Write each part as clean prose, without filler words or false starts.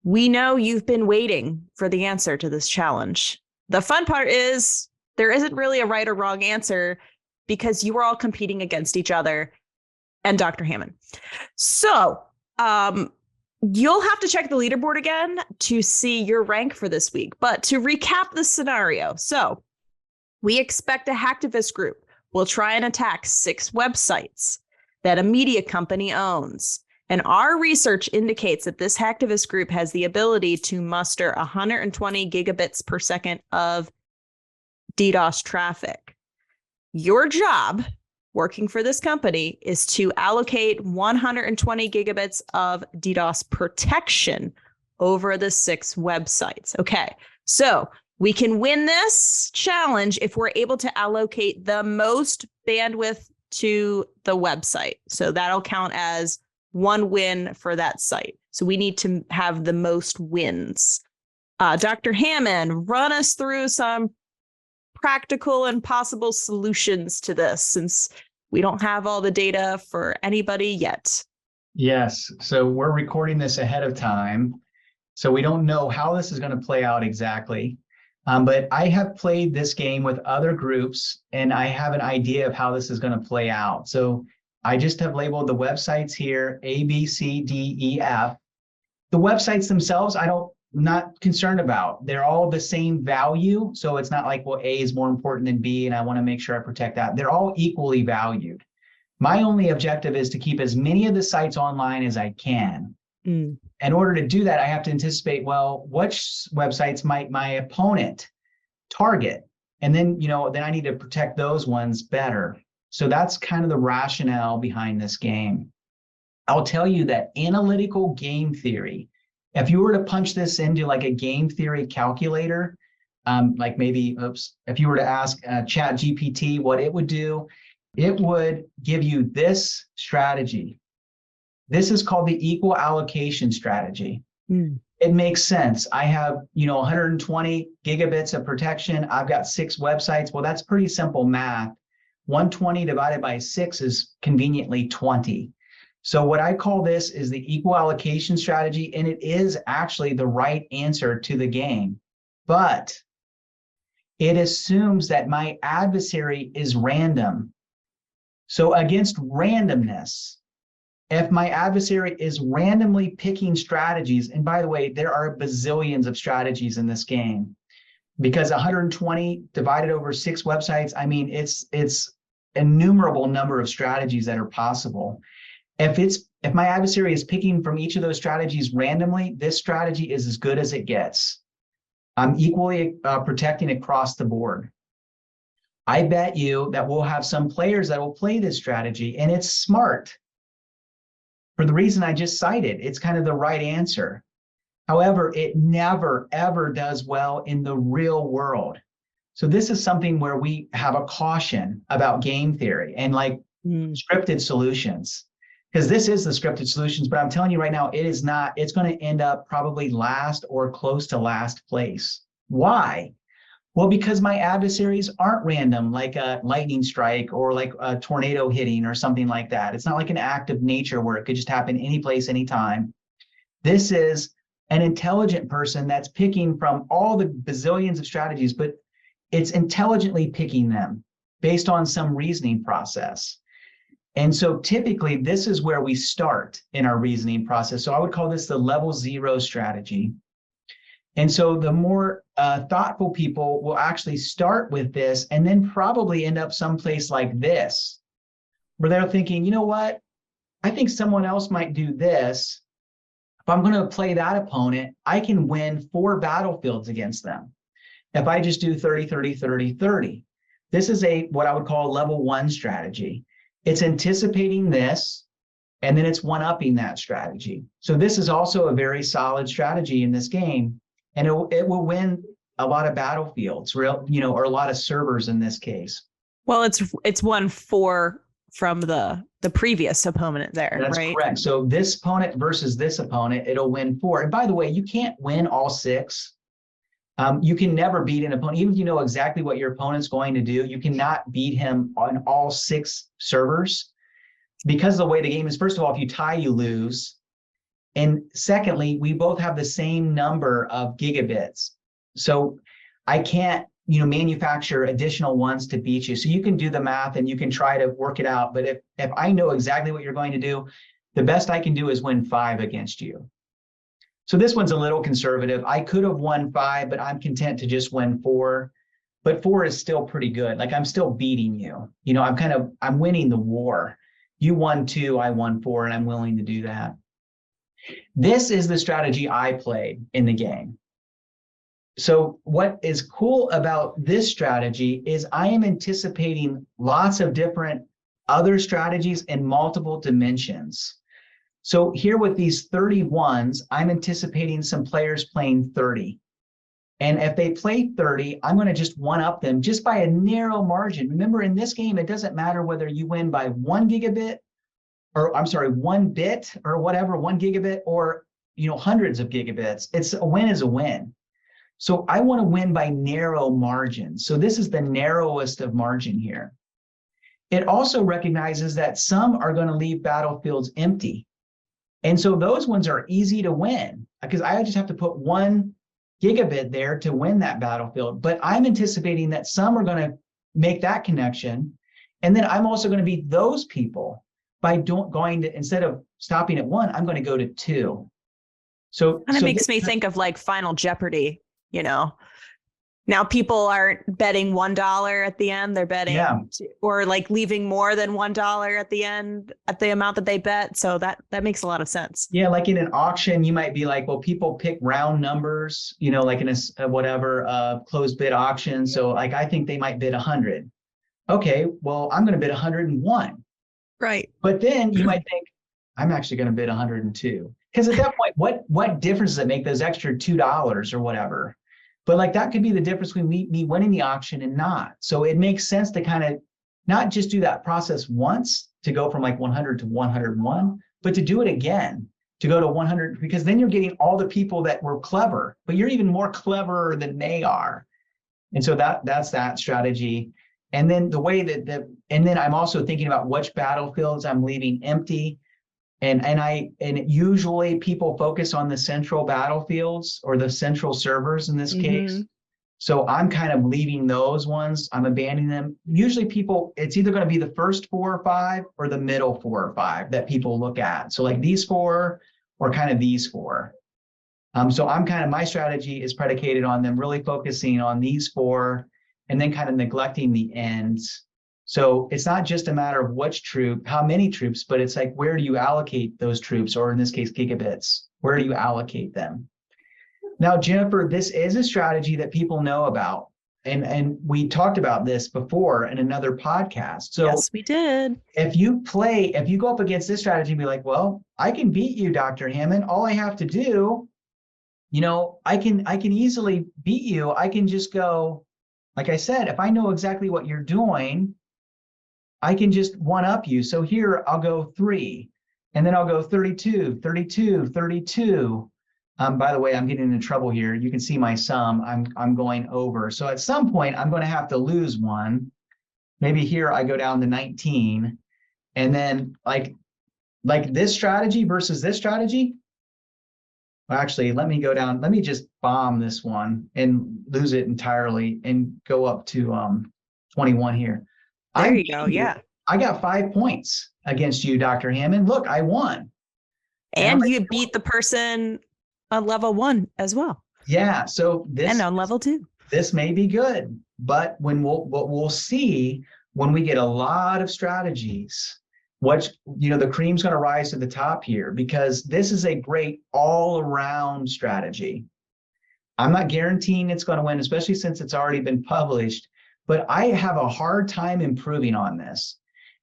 We know you've been waiting for the answer to this challenge. The fun part is there isn't really a right or wrong answer because you are all competing against each other and Dr. Hamman. So you'll have to check the leaderboard again to see your rank for this week. But to recap the scenario, so we expect a hacktivist group will try and attack 6 websites that a media company owns. And our research indicates that this hacktivist group has the ability to muster 120 gigabits per second of DDoS traffic. Your job working for this company is to allocate 120 gigabits of DDoS protection over the 6 websites. Okay, so we can win this challenge if we're able to allocate the most bandwidth to the website. So that'll count as one win for that site. So we need to have the most wins. Dr. Hamman, run us through some practical and possible solutions to this, since we don't have all the data for anybody yet. Yes. So we're recording this ahead of time. So we don't know how this is going to play out exactly. But I have played this game with other groups, and I have an idea of how this is going to play out. So I just have labeled the websites here, A, B, C, D, E, F. The websites themselves, I'm not concerned about. They're all the same value. So it's not like, well, A is more important than B, and I want to make sure I protect that. They're all equally valued. My only objective is to keep as many of the sites online as I can. In order to do that, I have to anticipate, well, which websites might my opponent target? And then, then I need to protect those ones better. So that's kind of the rationale behind this game. I'll tell you that analytical game theory, if you were to punch this into like a game theory calculator, like maybe, if you were to ask ChatGPT what it would do, it would give you this strategy. This is called the equal allocation strategy. It makes sense. I have, 120 gigabits of protection. I've got 6 websites. Well, that's pretty simple math. 120 divided by 6 is conveniently 20. So what I call this is the equal allocation strategy, and it is actually the right answer to the game. But it assumes that my adversary is random. So against randomness, if my adversary is randomly picking strategies, and by the way, there are bazillions of strategies in this game, because 120 divided over 6 websites, I mean, it's innumerable number of strategies that are possible. If my adversary is picking from each of those strategies randomly, this strategy is as good as it gets. I'm equally protecting across the board. I bet you that we'll have some players that will play this strategy, and it's smart. For the reason I just cited, it's kind of the right answer. However, it never, ever does well in the real world. So this is something where we have a caution about game theory and like scripted solutions, because this is the scripted solutions, but I'm telling you right now, it is not. It's going to end up probably last or close to last place. Why? Well, because my adversaries aren't random, like a lightning strike or like a tornado hitting or something like that. It's not like an act of nature where it could just happen any place, anytime. This is an intelligent person that's picking from all the bazillions of strategies, but it's intelligently picking them based on some reasoning process. And so typically this is where we start in our reasoning process. So I would call this the level 0 strategy. And so the more thoughtful people will actually start with this and then probably end up someplace like this, where they're thinking, you know what? I think someone else might do this. If I'm going to play that opponent, I can win 4 battlefields against them. If I just do 30, 30, 30, 30. This is what I would call a level 1 strategy. It's anticipating this, and then it's one-upping that strategy. So this is also a very solid strategy in this game, and it will win a lot of battlefields, or a lot of servers in this case. Well, it's won 4 from the previous opponent there. That's right? Correct. So this opponent versus this opponent, it'll win 4. And by the way, you can't win all 6. You can never beat an opponent. Even if you know exactly what your opponent's going to do, you cannot beat him on all 6 servers, because the way the game is. First of all, if you tie, you lose. And secondly, we both have the same number of gigabits. So I can't, manufacture additional ones to beat you. So you can do the math and you can try to work it out. But if I know exactly what you're going to do, the best I can do is win 5 against you. So this one's a little conservative. I could have won 5, but I'm content to just win 4. But 4 is still pretty good. Like, I'm still beating you. I'm winning the war. You won 2, I won 4, and I'm willing to do that. This is the strategy I played in the game. So what is cool about this strategy is I am anticipating lots of different other strategies in multiple dimensions. So here with these 31s, I'm anticipating some players playing 30. And if they play 30, I'm going to just one-up them just by a narrow margin. Remember, in this game, it doesn't matter whether you win by 1 bit or whatever, 1 gigabit, or hundreds of gigabits. It's a win is a win. So I want to win by narrow margins. So this is the narrowest of margin here. It also recognizes that some are going to leave battlefields empty. And so those ones are easy to win because I just have to put 1 gigabit there to win that battlefield. But I'm anticipating that some are going to make that connection. And then I'm also going to beat those people by going to, instead of stopping at 1, I'm going to go to 2. So it makes me think of like Final Jeopardy, Now people aren't betting $1 at the end. They're betting or like leaving more than $1 at the end at the amount that they bet. So that makes a lot of sense. Yeah. Like in an auction, you might be like, well, people pick round numbers, like in a closed bid auction. So like, I think they might bid 100. Okay. Well, I'm going to bid 101. Right. But then you might think, I'm actually going to bid 102. Because at that point, what difference does it make, those extra $2 or whatever? But like that could be the difference between me winning the auction and not. So it makes sense to kind of not just do that process once to go from like 100 to 101, but to do it again, to go to 100, because then you're getting all the people that were clever, but you're even more clever than they are. And so that's that strategy. And then the way and then I'm also thinking about which battlefields I'm leaving empty. And usually people focus on the central battlefields or the central servers in this case. So I'm kind of leaving those ones. I'm abandoning them. Usually it's either going to be the first 4 or 5 or the middle 4 or 5 that people look at. So like these 4 or kind of these 4. So my strategy is predicated on them really focusing on these 4 and then kind of neglecting the ends. So it's not just a matter of how many troops, but it's like, where do you allocate those troops, or in this case, gigabits? Where do you allocate them? Now, Jennifer, this is a strategy that people know about. And we talked about this before in another podcast. So yes, we did. If you go up against this strategy and be like, well, I can beat you, Dr. Hamman. All I have to do, I can easily beat you. I can just go, like I said, if I know exactly what you're doing, I can just one-up you. So here I'll go 3, and then I'll go 32, 32, 32. By the way, I'm getting into trouble here. You can see my sum. I'm going over. So at some point, I'm going to have to lose 1. Maybe here I go down to 19. And then like this strategy versus this strategy. Well, actually, let me go down. Let me just bomb this one and lose it entirely and go up to 21 here. There you go. Yeah. I got 5 points against you, Dr. Hamman. Look, I won. And you beat the person on level 1 as well. Yeah. So and on level 2. This may be good, but what we'll see when we get a lot of strategies, the cream's going to rise to the top here, because this is a great all-around strategy. I'm not guaranteeing it's going to win, especially since it's already been published. But I have a hard time improving on this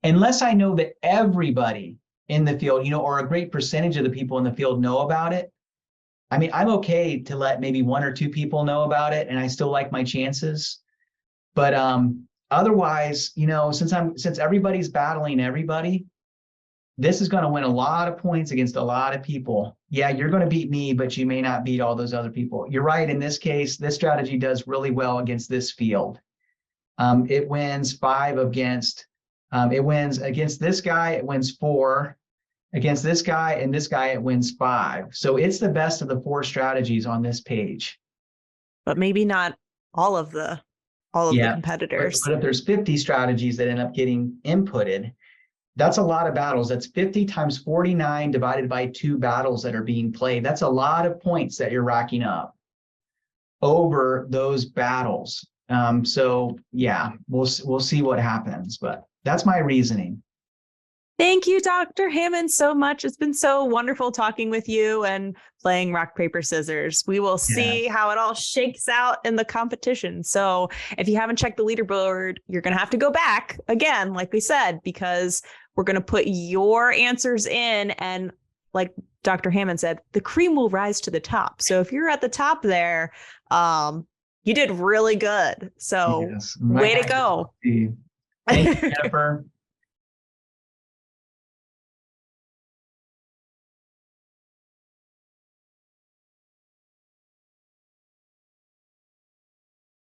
unless I know that everybody in the field, or a great percentage of the people in the field know about it. I mean, I'm okay to let maybe 1 or 2 people know about it, and I still like my chances. But otherwise, since everybody's battling everybody, this is going to win a lot of points against a lot of people. Yeah, you're going to beat me, but you may not beat all those other people. You're right. In this case, this strategy does really well against this field. It wins 5 against, it wins against this guy, it wins 4. Against this guy and this guy, it wins 5. So it's the best of the 4 strategies on this page. But maybe not all of the competitors. But if there's 50 strategies that end up getting inputted, that's a lot of battles. That's 50 times 49 divided by 2 battles that are being played. That's a lot of points that you're racking up over those battles. So yeah, we'll see what happens, but that's my reasoning. Thank you, Dr. Hamman, so much. It's been so wonderful talking with you and playing rock, paper, scissors. We will see how it all shakes out in the competition. So if you haven't checked the leaderboard, you're going to have to go back again, like we said, because we're going to put your answers in. And like Dr. Hamman said, the cream will rise to the top. So if you're at the top there, you did really good. So way to go. Thank you, Jennifer.